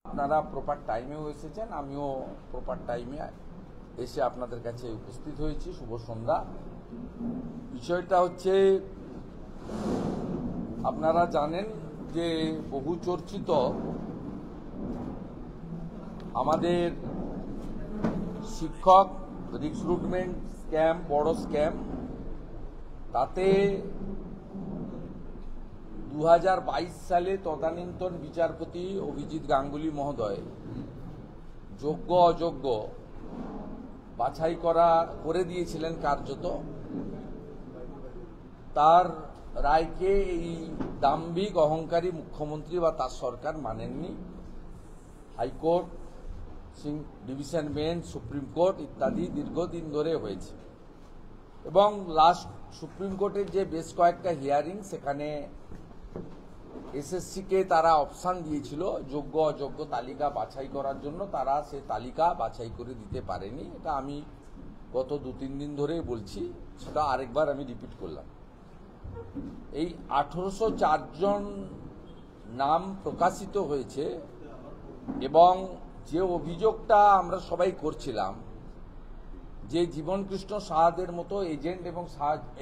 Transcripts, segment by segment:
আপনারা প্রপার টাইমেও এসেছেন, আমিও প্রপার টাইমে এসে আপনাদের কাছে উপস্থিত হয়েছি। শুভ সন্ধ্যা। বিষয়টা হচ্ছে, আপনারা জানেন যে বহু চর্চিত আমাদের শিক্ষক রিক্রুটমেন্ট স্ক্যাম, বড় স্ক্যাম, তাতে 2022 সালে তদানীন্তন বিচারপতি অভিজিৎ গাঙ্গুলি মহোদয় যোগ্য অযোগ্য বাছাই করে দিয়েছিলেন কার্যত। তার রায়কে এই দাম্ভিক অহংকারী মুখ্যমন্ত্রী বা তার সরকার মানেননি। High court, division bench, supreme court ইত্যাদি দীর্ঘদিন ধরে হয়েছে এবং লাস্ট সুপ্রিম কোর্টের যে বেশ কয়েকটা হিয়ারিং, সেখানে এসএসসিকে তারা অপশন দিয়েছিল যোগ্য অযোগ্য তালিকা বাছাই করার জন্য, তারা সে তালিকা বাছাই করে দিতে পারেনি। এটা আমি গত 2-3 দিন ধরেই বলছি, সেটা আরেকবার আমি রিপিট করলাম। এই 1804 জন নাম প্রকাশিত হয়েছে এবং যে অভিযোগটা আমরা সবাই করছিলাম যে জীবনকৃষ্ণ সাহাদের মতো এজেন্ট এবং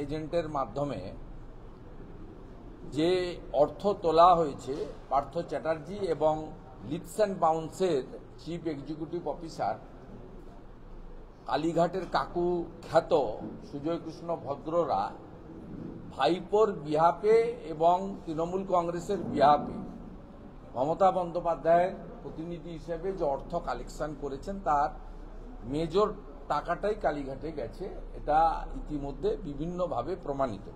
এজেন্টের মাধ্যমে যে অর্থ তোলা হয়েছে, পার্থ চ্যাটার্জি এবং লিপস অ্যান্ড বাউন্সের চিফ এক্সিকিউটিভ অফিসার কালীঘাটের কাকু খ্যাত সুজয় কৃষ্ণ ভদ্ররা ভাইপোর বিহাপে এবং তৃণমূল কংগ্রেসের বিহাপে মমতা বন্দ্যোপাধ্যায়ের প্রতিনিধি হিসেবে যে অর্থ কালেকশন করেছেন, তার মেজর টাকাটাই কালীঘাটে গেছে। এটা ইতিমধ্যে বিভিন্নভাবে প্রমাণিত।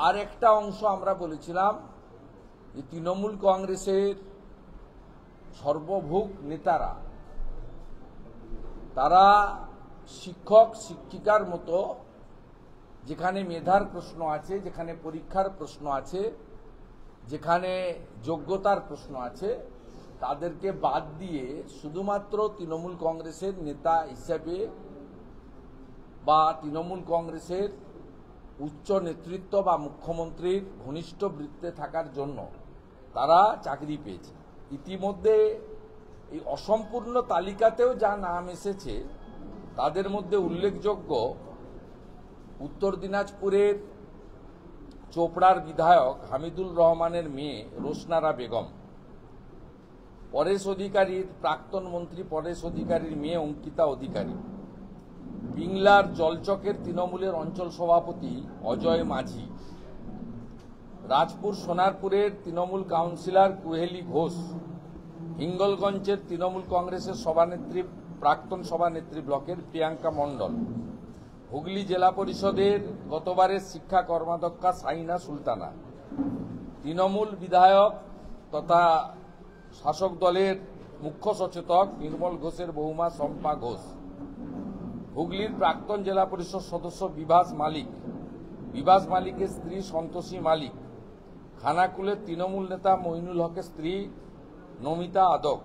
আর একটা অংশ আমরা বলেছিলাম যে তৃণমূল কংগ্রেসের সর্বভোগ নেতারা, তারা শিক্ষক শিক্ষিকার মতো যেখানে মেধার প্রশ্ন আছে, যেখানে পরীক্ষার প্রশ্ন আছে, যেখানে যোগ্যতার প্রশ্ন আছে, তাদেরকে বাদ দিয়ে শুধুমাত্র তৃণমূল কংগ্রেসের নেতা হিসেবে বা তৃণমূল কংগ্রেসের উচ্চ নেতৃত্ব বা মুখ্যমন্ত্রীর ঘনিষ্ঠ বৃত্তে থাকার জন্য তারা চাকরি পেয়েছে। ইতিমধ্যে এই অসম্পূর্ণ তালিকাতেও যা নাম এসেছে, তাদের মধ্যে উল্লেখযোগ্য উত্তর দিনাজপুরের চোপড়ার বিধায়ক হামিদুল রহমানের মেয়ে রোশনারা বেগম, পরেশ অধিকারীর প্রাক্তন মন্ত্রী পরেশ অধিকারীর মেয়ে অঙ্কিতা অধিকারী, পিংলার জলচকের তৃণমূলের অঞ্চল সভাপতি অজয় মাঝি, রাজপুর সোনারপুরের তৃণমূল কাউন্সিলর কুহেলি ঘোষ, হিঙ্গলগঞ্জের তৃণমূল কংগ্রেসের সভানেত্রী প্রাক্তন সভানেত্রী ব্লকের প্রিয়াঙ্কা মণ্ডল, হুগলি জেলা পরিষদের গতবারের শিক্ষা কর্মাধ্যক্ষা সাইনা সুলতানা, তৃণমূল বিধায়ক তথা শাসক দলের মুখ্য সচেতক নির্মল ঘোষের বৌমা শম্পা ঘোষ, হুগলির প্রাক্তন জেলা পরিষদ সদস্য বিভাস মালিক, বিভাস মালিকের স্ত্রী সন্তোষী মালিক, খানাকুলের তৃণমূল নেতা মইনুল হকের স্ত্রী নমিতা আদক,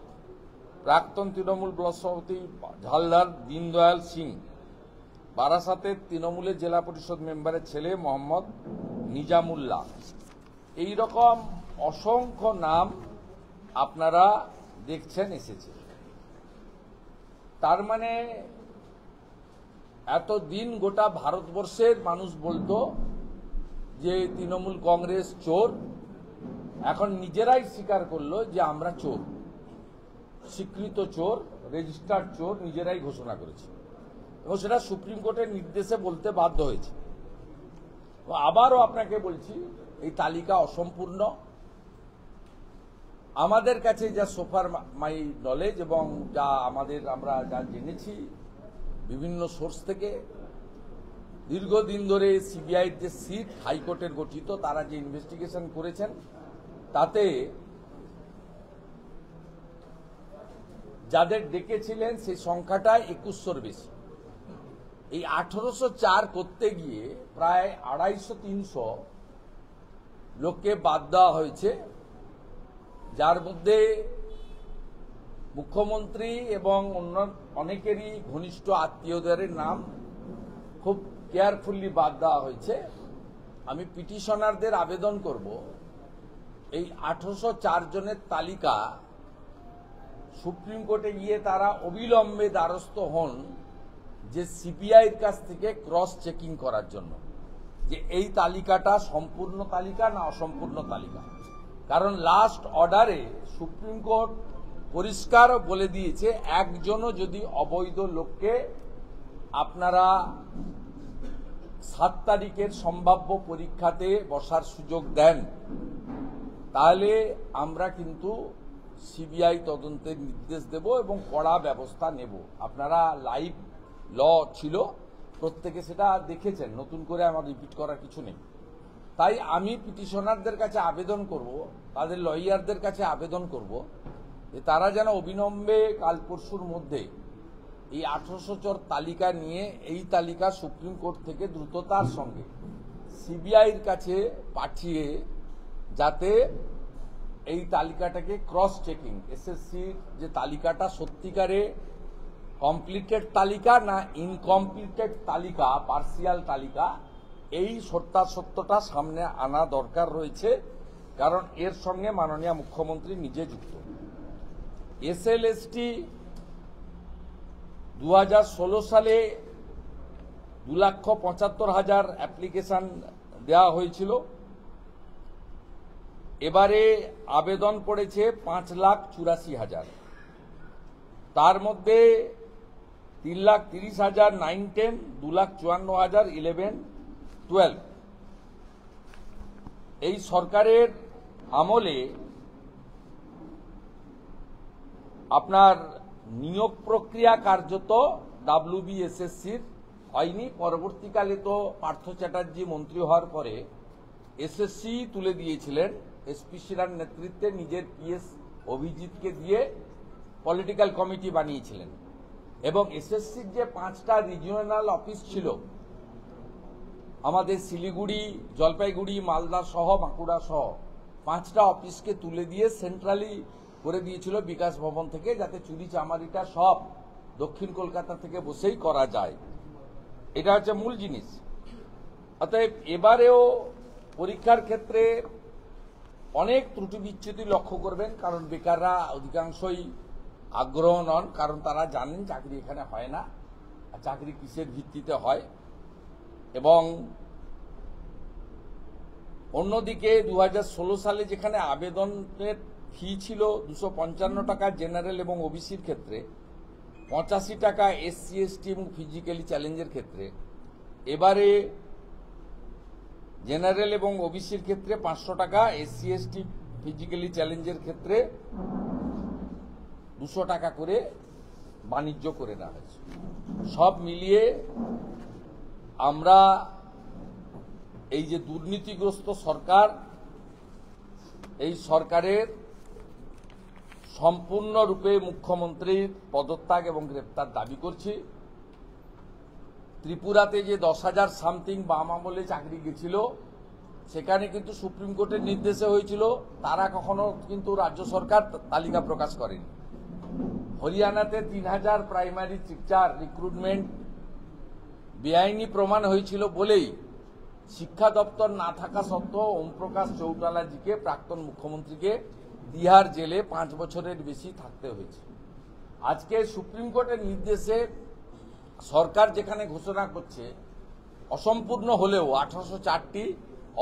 প্রাক্তন তৃণমূল ব্লক সভাপতি ঝালদার দীনদয়াল সিং, বারাসাতের তৃণমূলের জেলা পরিষদ মেম্বারের ছেলে মোহাম্মদ নিজামুল্লাহ। এই রকম অসংখ্য নাম আপনারা দেখছেন এসেছে। তার মানে এতদিন গোটা ভারতবর্ষের মানুষ বলতো যে তৃণমূল কংগ্রেস চোর, এখন নিজেরাই স্বীকার করলো যে আমরা চোর, স্বীকৃত চোর, রেজিস্টার্ড চোর নিজেরাই ঘোষণা করেছে এবং সেটা সুপ্রিম কোর্টের নির্দেশে বলতে বাধ্য হয়েছে। আবারও আপনাকে বলছি, এই তালিকা অসম্পূর্ণ। আমাদের কাছে যা সোফার মাই নলেজ এবং যা আমরা যা জেনেছি বিভিন্ন সোর্স থেকে, দীর্ঘদিন ধরে সিবিআইর যে সিট হাইকোর্টের গঠিত, তারা যে ইনভেস্টিগেশন করেছেন, তাতে যাদের ডেকেছিলেন সেই সংখ্যাটা 2100-র বেশি। এই 1804 করতে গিয়ে প্রায় 250-300 লোককে বাদ দেওয়া হয়েছে, যার মধ্যে মুখ্যমন্ত্রী এবং অন্য অনেকেরই ঘনিষ্ঠ আত্মীয়দের নাম খুব কেয়ারফুলি বাদ দেওয়া হয়েছে। আমি পিটিশনারদের আবেদন করব, এই 1804 জনের তালিকা সুপ্রিম কোর্টে গিয়ে তারা অবিলম্বে দ্বারস্থ হন যে সিবিআইয়ের কাছ থেকে ক্রস চেকিং করার জন্য যে এই তালিকাটা সম্পূর্ণ তালিকা না অসম্পূর্ণ তালিকা। কারণ লাস্ট অর্ডারে সুপ্রিম কোর্ট পরিষ্কার বলে দিয়েছে, একজনও যদি অবৈধ লোককে আপনারা 7 তারিখের সম্ভাব্য পরীক্ষাতে বসার সুযোগ দেন, তাহলে আমরা কিন্তু সিবিআই তদন্তের নির্দেশ দেব এবং কড়া ব্যবস্থা নেব। আপনারা লাইভ ল ছিল, প্রত্যেকে সেটা দেখেছেন, নতুন করে আমার রিপিট করার কিছু নেই। তাই আমি পিটিশনারদের কাছে আবেদন করব, তাদের লয়ারদের কাছে আবেদন করব যে তারা যেন অবিলম্বে কাল পরশুর মধ্যে এই 1800 তালিকা নিয়ে এই তালিকা সুপ্রিম কোর্ট থেকে দ্রুততার সঙ্গে সিবিআইয়ের কাছে পাঠিয়ে যাতে এই তালিকাটাকে ক্রস চেকিং, এসএসসির যে তালিকাটা সত্যিকারে কমপ্লিটেড তালিকা না ইনকমপ্লিটেড তালিকা, পার্সিয়াল তালিকা, এই সত্যাসত্যটা সামনে আনা দরকার রয়েছে। কারণ এর সঙ্গে মাননীয় মুখ্যমন্ত্রী নিজে যুক্ত। এসএলএসটি 2016 সালে 2,75,000 অ্যাপ্লিকেশন দেওয়া হয়েছিল। এবারে আবেদন পড়েছে 5,84,000। তার মধ্যে 3,30,000 9-10, 2,54,000 11-12। এই সরকারের আমলে আপনার নিয়োগ প্রক্রিয়া কার্যত WBSSCর হয়নি। পরবর্তীকালে তো পার্থ চ্যাটার্জি মন্ত্রী হওয়ার পরে এসএসসি তুলে দিয়েছিলেন, এসপি সিরার নেতৃত্বে নিজের পিএস অভিজিৎকে দিয়ে পলিটিক্যাল কমিটি বানিয়েছিলেন। এবং এসএসসির যে 5টা রিজিওনাল অফিস ছিল আমাদের শিলিগুড়ি, জলপাইগুড়ি, মালদা সহ বাঁকুড়া সহ 5টা অফিসকে তুলে দিয়ে সেন্ট্রালি করে দিয়েছিল বিকাশ ভবন থেকে, যাতে চুরি চামারিটা সব দক্ষিণ কলকাতা থেকে বসেই করা যায়। এটা হচ্ছে মূল জিনিস। অতএব এবারেও পরীক্ষার ক্ষেত্রে অনেক ত্রুটি বিচ্যুতি লক্ষ্য করবেন, কারণ বেকাররা অধিকাংশই আগ্রহ নন, কারণ তারা জানেন চাকরি এখানে হয় না, আর চাকরি কিসের ভিত্তিতে হয়। এবং অন্যদিকে 2016 সালে যেখানে আবেদনের ফি ছিল 255 টাকা জেনারেল এবং ওবিসির ক্ষেত্রে, 85 টাকা এসসি এসটি এবং ফিজিক্যালি চ্যালেঞ্জের ক্ষেত্রে, এবারে জেনারেল এবং ওবিসির ক্ষেত্রে 500 টাকা, এসসি এসটি ফিজিক্যালি চ্যালেঞ্জের ক্ষেত্রে 200 টাকা করে বাণিজ্য করে নেওয়া হয়েছে। সব মিলিয়ে আমরা এই যে দুর্নীতিগ্রস্ত সরকার, এই সরকারের সম্পূর্ণরূপে মুখ্যমন্ত্রীর পদত্যাগ এবং গ্রেপ্তার দাবি করছি। ত্রিপুরাতে যে 10,000 সামথিং বাম আমলে চাকরি গেছিল, সেখানে কিন্তু সুপ্রিম কোর্টের নির্দেশে হয়েছিল, তারা কখনো কিন্তু রাজ্য সরকার তালিকা প্রকাশ করেনি। হরিয়ানাতে 3,000 প্রাইমারি টিচার রিক্রুটমেন্ট বেআইনি প্রমাণ হয়েছিল বলেই শিক্ষা দপ্তর না থাকা সত্ত্বেও ওমপ্রকাশ চৌটালাজিকে, প্রাক্তন মুখ্যমন্ত্রীকে, তিহার জেলে 5 বছরের বেশি থাকতে হয়েছে। আজকে সুপ্রিম কোর্টের নির্দেশে সরকার যেখানে ঘোষণা করছে অসম্পূর্ণ হলেও 1804টি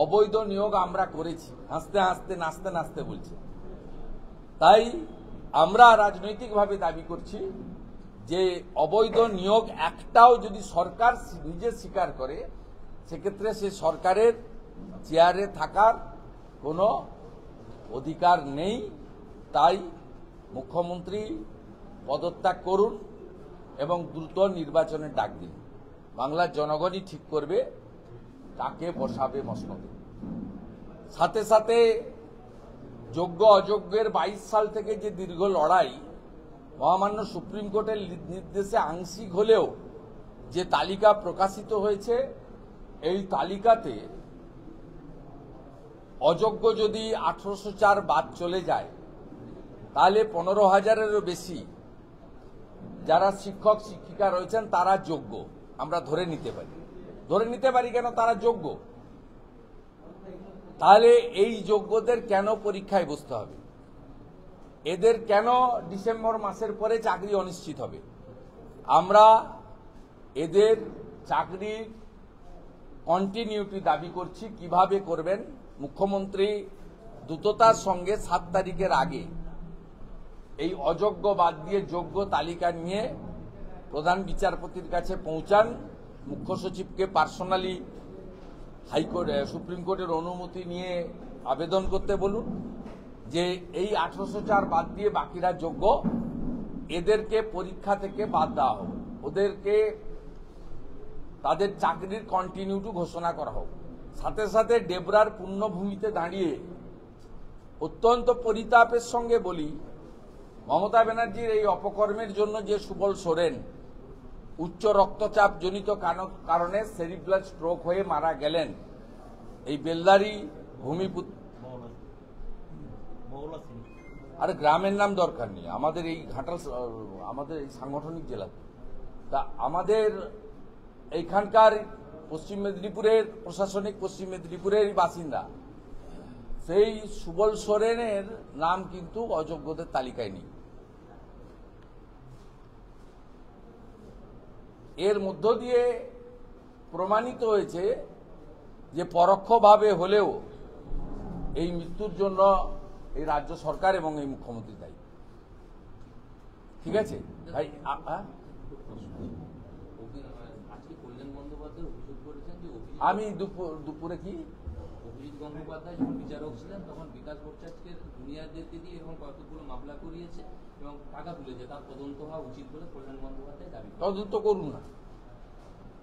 অবৈধ নিয়োগ আমরা করেছি, হাসতে হাসতে নাচতে নাচতে বলছে। তাই আমরা রাজনৈতিকভাবে দাবি করছি যে অবৈধ নিয়োগ একটাও যদি সরকার নিজে স্বীকার করে, সেক্ষেত্রে সে সরকারের চেয়ারে থাকার কোনো অধিকার নেই। তাই মুখ্যমন্ত্রী পদত্যাগ করুন এবং দ্রুত নির্বাচনের ডাক দিন। বাংলার জনগণই ঠিক করবে কাকে বসাবে মসনদে। সাথে সাথে যোগ্য অযোগ্যের 22 সাল থেকে যে দীর্ঘ লড়াই, মহামান্য সুপ্রিম কোর্টের নির্দেশে আংশিক হলেও যে তালিকা প্রকাশিত হয়েছে, এই তালিকাতে অযোগ্য যদি 1804 বাদ চলে যায়, তাহলে 15,000-এরও বেশি যারা শিক্ষক শিক্ষিকা রয়েছেন তারা যোগ্য আমরা ধরে নিতে পারি। কেন তারা যোগ্য? তাহলে এই যোগ্যদের কেন পরীক্ষায় বসতে হবে? এদের কেন ডিসেম্বর মাসের পরে চাকরি অনিশ্চিত হবে? আমরা এদের চাকরির কন্টিনিউটি দাবি করছি। কিভাবে করবেন? মুখ্যমন্ত্রী দ্রুততার সঙ্গে 7 তারিখের আগে এই অযোগ্য বাদ দিয়ে যোগ্য তালিকা নিয়ে প্রধান বিচারপতির কাছে পৌঁছান। মুখ্য সচিবকে পার্সোনালি হাইকোর্ট সুপ্রিম কোর্টের অনুমতি নিয়ে আবেদন করতে বলুন যে এই 1804 বাদ দিয়ে বাকিরা যোগ্য, এদেরকে পরীক্ষা থেকে বাদ দেওয়া হোক, ওদেরকে তাদের চাকরির কন্টিনিউটি ঘোষণা করা হোক। সাথে সাথে ডেবরার পুণ্যভূমিতে দাঁড়িয়ে অত্যন্ত পরিতাপের সঙ্গে বলি, মমতা ব্যানার্জির এই অপকর্মের জন্য যে সুবল সোরেন উচ্চ রক্তচাপ জনিত কারণে সেরিব্রাল স্ট্রোক হয়ে মারা গেলেন, এই বেলদারি ভূমিপুত্র, আর গ্রামের নাম দরকার নেই, আমাদের এই ঘাটাল, আমাদের এই সাংগঠনিক জেলা, তা আমাদের এইখানকার পশ্চিম মেদিনীপুরের প্রশাসনিক পশ্চিম মেদিনীপুরের বাসিন্দা, সেই সুবল সোরেনের নাম কিন্তু অযোগ্যদের তালিকায় নেই। এর মধ্য দিয়ে প্রমাণিত হয়েছে যে পরোক্ষভাবে হলেও এই মৃত্যুর জন্য এই রাজ্য সরকার এবং এই মুখ্যমন্ত্রী দায়ী। ঠিক আছে ভাই, আমি দুপুরে কি অভিজিৎ গঙ্গোপাধ্যায় যখন বিচারক ছিলেন তখন বিকাশ ভট্টাচার্যকে দুনিয়াদেরকে দিয়ে এরকম কতগুলো মামলা করিয়েছে এবং টাকা তুলেছে, তার তদন্ত হওয়া উচিত বলে কল্যাণ বন্দ্যোপাধ্যায় দাবি। তদন্ত করুন না।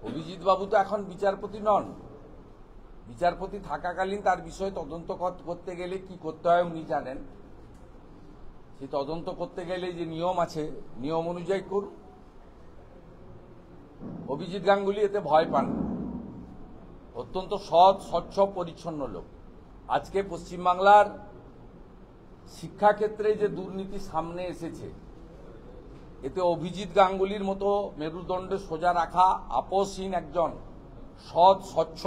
অভিজিৎ বাবু তো এখন বিচারপতি নন। বিচারপতি থাকাকালীন তার বিষয়ে তদন্ত করতে গেলে কি করতে হয় উনি জানেন। সেই তদন্ত করতে গেলে যে নিয়ম আছে, নিয়ম অনুযায়ী করুন। অভিজিৎ গাঙ্গুলি এতে ভয় পান না, অত্যন্ত সৎ, স্বচ্ছ, পরিচ্ছন্ন লোক। আজকে পশ্চিমবাংলার শিক্ষাক্ষেত্রে যে দুর্নীতি সামনে এসেছে, এতে অভিজিৎ গাঙ্গুলির মতো মেরুদণ্ডে সোজা রাখা আপোষহীন একজন সৎ, স্বচ্ছ,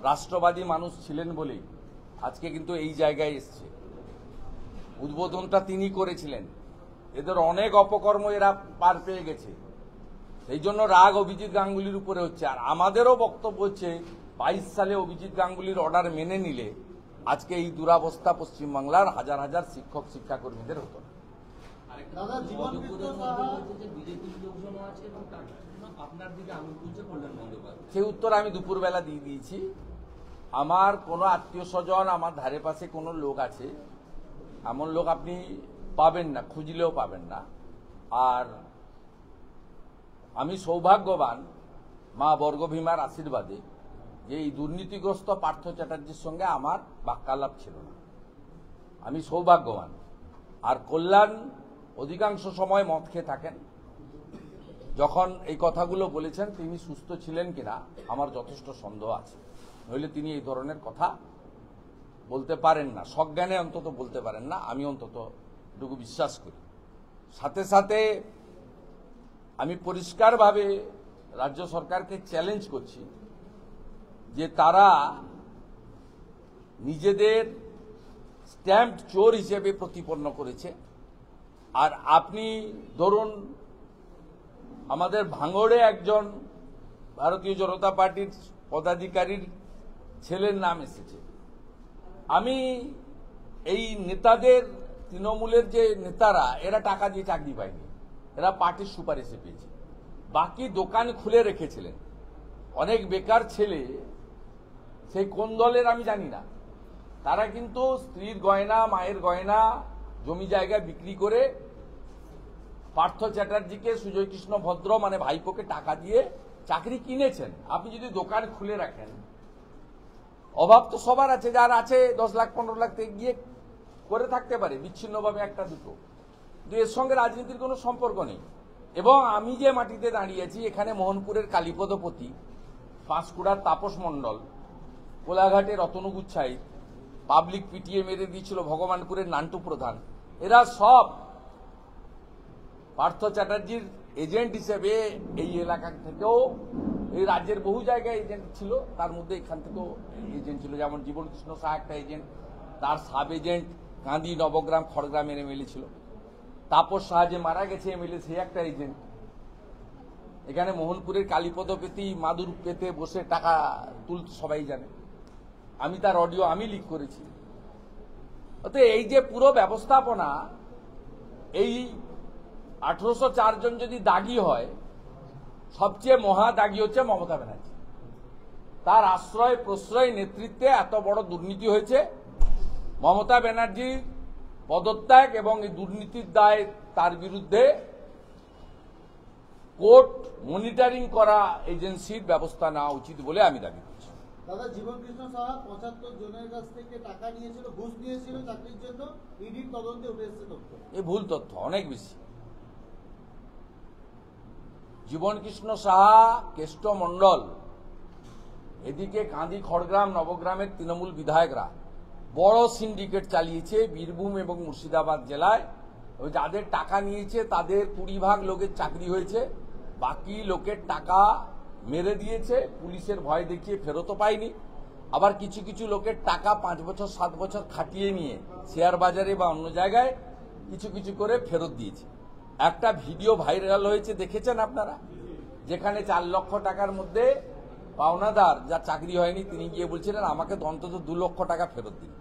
রাষ্ট্রবাদী মানুষ ছিলেন বলেই আজকে কিন্তু এই জায়গায় এসছে। উদ্বোধনটা তিনি করেছিলেন। এদের অনেক অপকর্ম এরা পার পেয়ে গেছে, সেই জন্য রাগ অভিজিৎ গাঙ্গুলির উপরে হচ্ছে। আর আমাদেরও বক্তব্য হচ্ছে 22 সালে অভিজিৎ গাঙ্গুলির অর্ডার মেনে নিলে আজকে এই দুরাবস্থা পশ্চিমবাংলার হাজার হাজার শিক্ষক শিক্ষাকর্মীদের হতো না। সেই উত্তর আমি দুপুরবেলা দিয়ে দিয়েছি। আমার কোনো আত্মীয় স্বজন, আমার ধারে পাশে কোনো লোক আছে, এমন লোক আপনি পাবেন না, খুঁজলেও পাবেন না। আর আমি সৌভাগ্যবান মা বর্গভীমার আশীর্বাদে যে এই দুর্নীতিগ্রস্ত পার্থ চ্যাটার্জির সঙ্গে আমার বাক্যালাপ ছিল না। আমি সৌভাগ্যবান। আর কল্যাণ অধিকাংশ সময় মদ খেয়ে থাকেন। যখন এই কথাগুলো বলেছেন তিনি সুস্থ ছিলেন কিনা আমার যথেষ্ট সন্দেহ আছে, নইলে তিনি এই ধরনের কথা বলতে পারেন না, সজ্ঞানে অন্তত বলতে পারেন না, আমি অন্তত এটুকু বিশ্বাস করি। সাথে সাথে আমি পরিষ্কারভাবে রাজ্য সরকারকে চ্যালেঞ্জ করছি যে তারা নিজেদের স্ট্যাম্প চোর হিসেবে প্রতিপন্ন করেছে। আর আপনি ধরুন, আমাদের ভাঙড়ে একজন ভারতীয় জনতা পার্টির পদাধিকারীর ছেলের নাম এসেছে। আমি এই নেতাদের, তৃণমূলের যে নেতারা, এরা টাকা দিয়ে চাকরি পায়নি, এরা পার্টির সুপারিশে পেয়েছে। বাকি দোকান খুলে রেখেছিলেন অনেক বেকার ছেলে, সেই কোন দলের আমি জানি না, তারা কিন্তু স্ত্রীর গয়না, মায়ের গয়না, জমি জায়গা বিক্রি করে পার্থ চ্যাটার্জিকে, সুজয় কৃষ্ণ ভদ্র মানে ভাইপোকে টাকা দিয়ে চাকরি কিনেছেন। আপনি যদি দোকান খুলে রাখেন, অভাব তো সবার আছে, যার আছে 10 লাখ 15 লাখ থেকে গিয়ে করে থাকতে পারে বিচ্ছিন্নভাবে একটা দুটো, কিন্তু এর সঙ্গে রাজনীতির কোনো সম্পর্ক নেই। এবং আমি যে মাটিতে দাঁড়িয়েছি, এখানে মোহনপুরের কালীপদপতি, পাঁশকুড়ার তাপস মণ্ডল, কোলাঘাটের রতনুগুচ্ছাই, পাবলিক পিটিএ মেরে দিয়েছিল ভগবানপুরের নান্টু প্রধান, এরা সব পার্থ চ্যাটার্জির এজেন্ট হিসেবে এই এলাকা থেকেও, এই রাজ্যের বহু জায়গায় এজেন্ট ছিল, তার মধ্যে এখান থেকেও এজেন্ট ছিল। যেমন জীবন কৃষ্ণ শাহ একটা এজেন্ট, তার সাব এজেন্ট কান্দি, নবগ্রাম, খড়গ্রামের এমএলএ ছিল। তাপস শাহ যে মারা গেছে এমএলএ, সে একটা এজেন্ট। এখানে মোহনপুরের কালীপদ পেতে মাদুর পেতে বসে টাকা তুলতে সবাই জানে, আমি তার অডিও আমি লিক করেছি। অতএব এই যে পুরো ব্যবস্থাপনা, এই 1804 জন যদি দাগি হয়, সবচেয়ে মহা দাগি হচ্ছে মমতা ব্যানার্জি। তার আশ্রয় প্রশ্রয় নেতৃত্বে এত বড় দুর্নীতি হয়েছে। মমতা ব্যানার্জির পদত্যাগ এবং এই দুর্নীতির দায় তার বিরুদ্ধে কোর্ট মনিটরিং করা এজেন্সির ব্যবস্থা নেওয়া উচিত বলে আমি দাবি করছি। দাদা, জীবন কৃষ্ণ সাহা 75 জনের কাছ থেকে টাকা নিয়েছিল, ঘুষ নিয়েছিল চাকরির জন্য, ইডির তদন্তে উঠে এসেছে তথ্য। এই ভুল তথ্য, অনেক বেশি। জীবন কৃষ্ণ সাহা, কেষ্ট মণ্ডল, এদিকে কাঁদি খড়গ্রাম নবগ্রামের তৃণমূল বিধায়করা বড় সিন্ডিকেট চালিয়েছে বীরভূম এবং মুর্শিদাবাদ জেলায়। যাদের টাকা নিয়েছে তাদের 20 ভাগ লোকের চাকরি হয়েছে, বাকি লোকের টাকা মেরে দিয়েছে, পুলিশের ভয় দেখিয়ে ফেরতও পায়নি। আবার কিছু কিছু লোকের টাকা 5 বছর 7 বছর খাটিয়ে নিয়ে শেয়ার বাজারে বা অন্য জায়গায় কিছু কিছু করে ফেরত দিয়েছে। একটা ভিডিও ভাইরাল হয়েছে, দেখেছেন আপনারা, যেখানে 4 লক্ষ টাকার মধ্যে পাওনাদার যার চাকরি হয়নি তিনি গিয়ে বলছিলেন আমাকে অন্তত 2 লক্ষ টাকা ফেরত দিন।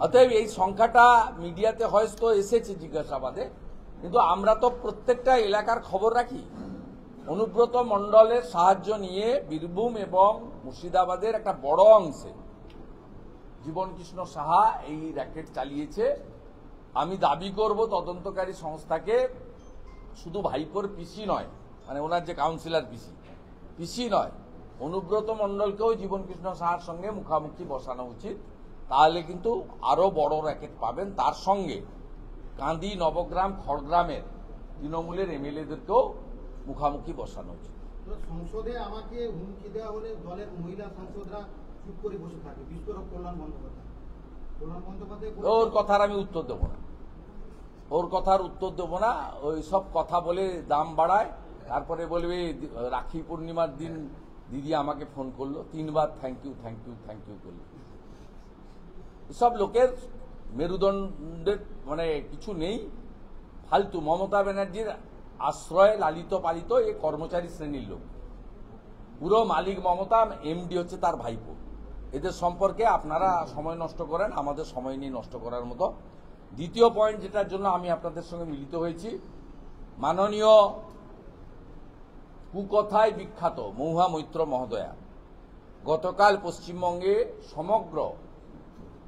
অতএব এই সংখ্যাটা মিডিয়াতে হয়তো এসেছে জিজ্ঞাসাবাদে, কিন্তু আমরা তো প্রত্যেকটা এলাকার খবর রাখি। অনুব্রত মণ্ডলের সাহায্য নিয়ে বীরভূম এবং মুর্শিদাবাদের একটা বড় অংশে জীবন কৃষ্ণ সাহা এই র্যাকেট চালিয়েছে। আমি দাবি করব তদন্তকারী সংস্থাকে, শুধু ভাইপোর পিসি নয়, মানে ওনার যে কাউন্সিলর পিসি নয়, অনুব্রত মণ্ডলকেও জীবন কৃষ্ণ সাহার সঙ্গে মুখামুখি বসানো উচিত। তাহলে কিন্তু আরো বড় র্যাকেট পাবেন। তার সঙ্গে কাঁদি নবগ্রাম খড়গ্রামের তৃণমূলের এমএলএদেরকেও মুখামুখি বসানো উচিত। সংসদে আমাকে হুমকি দেওয়া হলে দলের মহিলা সাংসদরা চুপ করে বসে থাকে, বিস্ফোরক কল্যাণ বন্দ্যোপাধ্যায়। ওর কথার আমি উত্তর দেবো না, ওর কথার উত্তর দেবো না। ওই সব কথা বলে দাম বাড়ায়, তারপরে বলবে রাখি পূর্ণিমার দিন দিদি আমাকে ফোন করলো, 3 বার thank you thank you thank you করলো। সব লোকের মেরুদণ্ডের মানে কিছু নেই, ফালতু। মমতা ব্যানার্জির আশ্রয় লালিত পালিত এই কর্মচারী শ্রেণীর লোক, পুরো মালিক মমতা, এমডি হচ্ছে তার ভাইপো। এদের সম্পর্কে আপনারা সময় নষ্ট করেন, আমাদের সময় নিয়ে নষ্ট করার মতো। দ্বিতীয় পয়েন্ট যেটার জন্য আমি আপনাদের সঙ্গে মিলিত হয়েছি, মাননীয় কুকথায় বিখ্যাত মহুয়া মৈত্র মহোদয়া গতকাল পশ্চিমবঙ্গে সমগ্র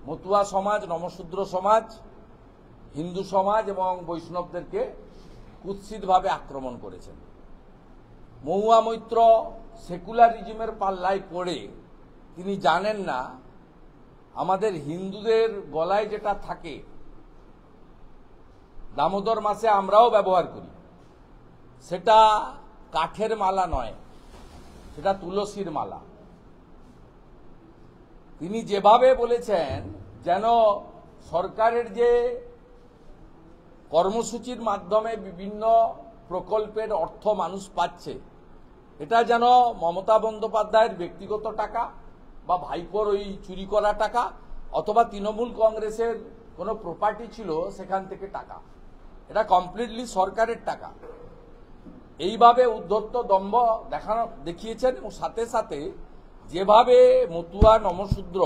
মতুয়া সমাজ, নমশূদ্র সমাজ, হিন্দু সমাজ এবং বৈষ্ণবদেরকে কুৎসিতভাবে আক্রমণ করেছেন। মহুয়া মৈত্র সেকুলারিজমের পাল্লায় পড়ে তিনি জানেন না আমাদের হিন্দুদের গলায় যেটা থাকে দামোদর মাসে আমরাও ব্যবহার করি, সেটা কাঠের মালা নয়, সেটা তুলসীর মালা। তিনি যেভাবে বলেছেন যেন সরকারের যে কর্মসূচির মাধ্যমে বিভিন্ন প্রকল্পের অর্থ মানুষ পাচ্ছে, এটা যেন মমতা বন্দ্যোপাধ্যায়ের ব্যক্তিগত টাকা বা ভাইপোর ওই চুরি করা টাকা অথবা তৃণমূল কংগ্রেসের কোনো প্রপার্টি ছিল সেখান থেকে টাকা, এটা কমপ্লিটলি সরকারের টাকা। এইভাবে উদ্ধত্ত দম্ভ দেখিয়েছেন। এবং সাথে সাথে যেভাবে মতুয়া নমশূদ্র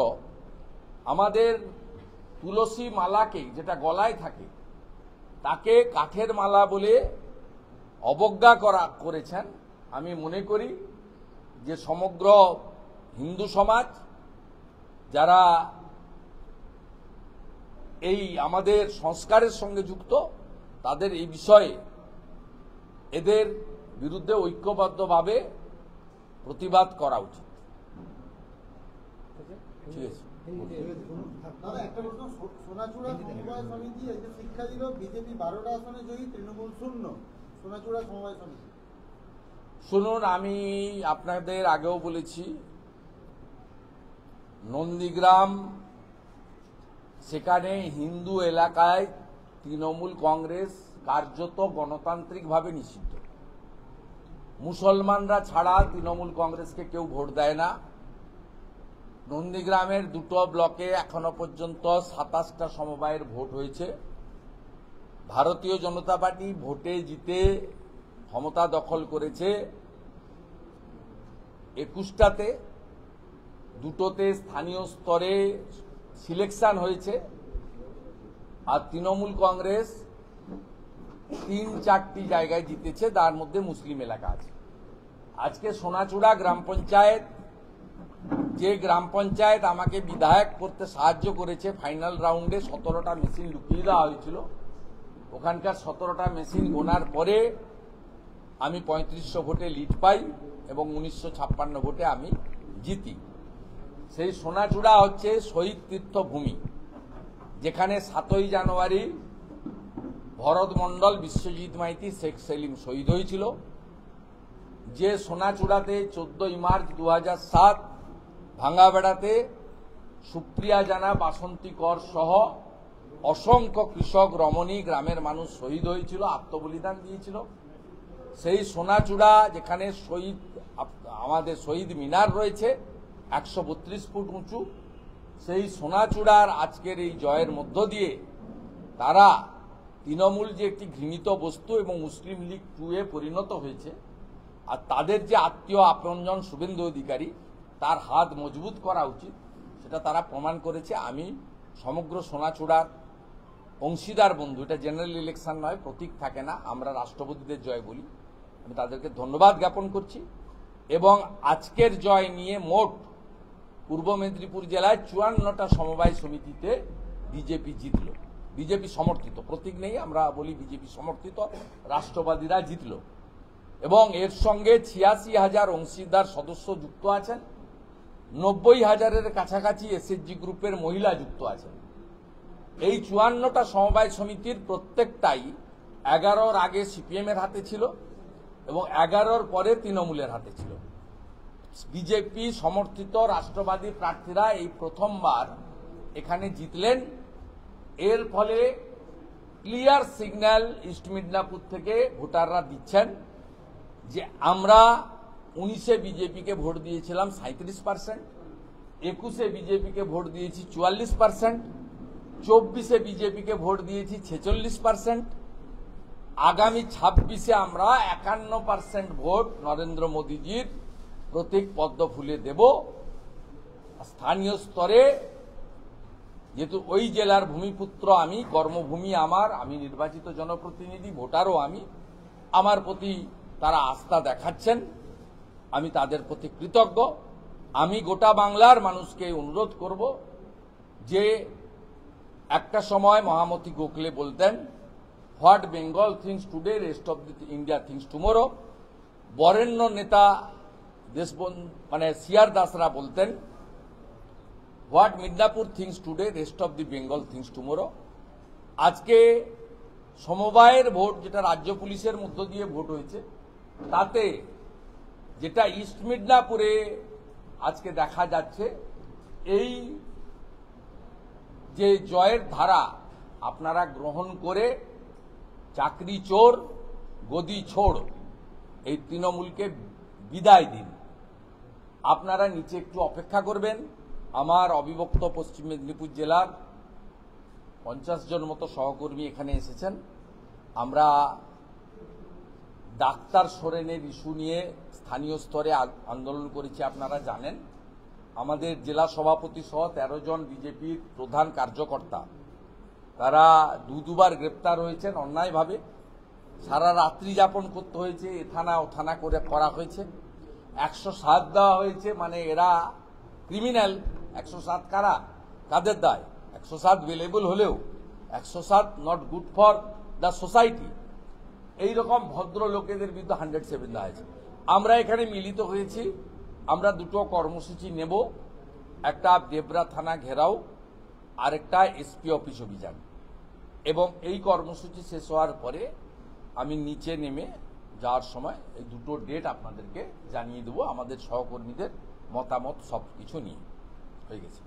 আমাদের তুলসী মালাকে, যেটা গলায় থাকে, তাকে কাঠের মালা বলে অবজ্ঞা করেছেন, আমি মনে করি যে সমগ্র হিন্দু সমাজ যারা এই আমাদের সংস্কারের সঙ্গে যুক্ত, তাদের এই বিষয়ে এদের বিরুদ্ধে ঐক্যবদ্ধভাবে প্রতিবাদ করা উচিত। ঠিক আছে। দাদা, একটা প্রশ্ন, সোনাচূড়া সমবায় সমিতি এই যে শিক্ষা দিল, বিজেপি 12টা আসনে জয়ী, তৃণমূল 0। সোনাচূড়া সমবায় সমিতি, শুনুন, আমি আপনাদের আগেও বলেছি, নন্দীগ্রাম সেখানে হিন্দু এলাকায় তৃণমূল কংগ্রেস কার্যত গণতান্ত্রিকভাবে নিষিদ্ধ। মুসলমানরা ছাড়া তৃণমূল কংগ্রেসকে কেউ ভোট দেয় না। নন্দীগ্রামের 2টো ব্লকে এখনো পর্যন্ত 27টা সমবায়ের ভোট হয়েছে। ভারতীয় জনতা পার্টি ভোটে জিতে ক্ষমতা দখল করেছে 21টাতে, 2টোতে স্থানীয় স্তরে সিলেকশন হয়েছে, আর তৃণমূল কংগ্রেস 3-4টি জায়গায় জিতেছে, তার মধ্যে মুসলিম এলাকা আছে। আজকে সোনাচূড়া গ্রাম পঞ্চায়েত, যে গ্রাম পঞ্চায়েত আমাকে বিধায়ক করতে সাহায্য করেছে, ফাইনাল রাউন্ডে 17টা মেশিন লুকিয়ে দেওয়া হয়েছিল, ওখানকার 17টা মেশিন গোনার পরে আমি 3500 ভোটে লিড পাই এবং 1956 ভোটে আমি জিতি। সেই সোনাচূড়া হচ্ছে শহীদ তীর্থভূমি, যেখানে 7ই জানুয়ারি ভরত মণ্ডল, বিশ্বজিৎ মাইতি, শেখ সেলিম শহীদ হয়েছিল। যে সোনাচূড়াতে 14ই মার্চ 2007 ভাঙ্গাবেড়াতে সুপ্রিয়া জানা, বাসন্তী কর সহ অসংখ্য কৃষক, রমণী, গ্রামের মানুষ শহীদ হয়েছিল, আত্মবলিদান দিয়েছিল। সেই সোনাচূড়া, যেখানে আমাদের শহীদ মিনার রয়েছে 132 ফুট উঁচু, সেই সোনাচূড়ার আজকের এই জয়ের মধ্য দিয়ে তারা তৃণমূল যে একটি ঘৃণিত বস্তু এবং মুসলিম লীগ 2-এ পরিণত হয়েছে, আর তাদের যে আত্মীয় আপনজন শুভেন্দু অধিকারী, তার হাত মজবুত করা উচিত, সেটা তারা প্রমাণ করেছে। আমি সমগ্র সোনাচূড়ার অংশীদার বন্ধু, এটা জেনারেল ইলেকশন নয়, প্রতীক থাকে না, আমরা রাষ্ট্রপতিদের জয় বলি। আমি তাদেরকে ধন্যবাদ জ্ঞাপন করছি। এবং আজকের জয় নিয়ে মোট পূর্ব মেদিনীপুর জেলায় 54টা সমবায় সমিতিতে বিজেপি জিতল, বিজেপি সমর্থিত, প্রতীক নেই, আমরা বলি বিজেপি সমর্থিত, রাষ্ট্রবাদীরা জিতল। এবং এর সঙ্গে 86,000 অংশীদার সদস্য যুক্ত আছেন, 90,000-এর কাছাকাছি এসএসজি গ্রুপের মহিলা যুক্ত আছেন। এই 54টা সমবায় সমিতির প্রত্যেকটাই 11-র আগে সিপিএমের হাতে ছিল এবং 11-র পরে তৃণমূলের হাতে ছিল। বিজেপি সমর্থিত রাষ্ট্রবাদী প্রার্থীরা এই প্রথমবার এখানে জিতলেন। এর ফলে ক্লিয়ার সিগন্যাল ইস্ট মিদনাপুর থেকে ভোটাররা দিচ্ছেন যে আমরা 19-এ বিজেপিকে ভোট দিয়েছিলাম 37%, 21-এ বিজেপিকে ভোট দিয়েছি 44%, 24-এ বিজেপিকে ভোট দিয়েছি 46%, আগামী 26-এ আমরা 51% ভোট নরেন্দ্র মোদীজির প্রতীক পদ্ম ফুলে দেব। স্থানীয় স্তরে যেহেতু ওই জেলার ভূমিপুত্র আমি, কর্মভূমি আমার, আমি নির্বাচিত জনপ্রতিনিধি, ভোটারও আমি, আমার প্রতি তারা আস্থা দেখাচ্ছেন, আমি তাদের প্রতি কৃতজ্ঞ। আমি গোটা বাংলার মানুষকে অনুরোধ করব যে একটা সময় মহামতি গোখলে বলতেন, what Bengal things today rest of the India things tomorrow. বরেণ্য নেতা সিআর দাসরা বলতেন, what Midnapore things today rest of the Bengal things tomorrow. আজকে সমবায়ের ভোট, যেটা রাজ্য পুলিশের মধ্য দিয়ে ভোট হয়েছে, তাতে যেটা ইস্ট মিদনাপুরে আজকে দেখা যাচ্ছে, এই যে জয়ের ধারা আপনারা গ্রহণ করে চাকরি চোর, গদি ছোড়, এই তৃণমূলকে বিদায় দিন। আপনারা নিচে একটু অপেক্ষা করবেন। আমার অবিভক্ত পশ্চিম মেদিনীপুর জেলার 50 জন মতো সহকর্মী এখানে এসেছেন। আমরা ডাক্তার সোরেনের ইস্যু নিয়ে স্থানীয় স্তরে আন্দোলন করেছি, আপনারা জানেন। আমাদের জেলা সভাপতি সহ 13 জন বিজেপির প্রধান কার্যকর্তা, তারা দুবার গ্রেপ্তার হয়েছেন অন্যায়ভাবে। সারা রাত্রি যাপন করতে হয়েছে, এ থানা ও থানা করে করা হয়েছে। 107 দেওয়া হয়েছে, মানে এরা ক্রিমিনাল। 107 কারা, কাদের দায়? 107 বেলেবল হলেও 107 not good for the society. এইরকম ভদ্র লোকেদের বিরুদ্ধে 107 দেওয়া হয়েছে। আমরা এখানে মিলিত হয়েছি, আমরা দুটো কর্মসূচি নেব, একটা দেবরা থানা ঘেরাও, আরেকটা এসপি অফিস অভিযান। এবং এই কর্মসূচি শেষ হওয়ার পরে আমি নিচে নেমে যাওয়ার সময় এই দুটো ডেট আপনাদেরকে জানিয়ে দেবো, আমাদের সহকর্মীদের মতামত সবকিছু নিয়ে। হয়ে গেছে।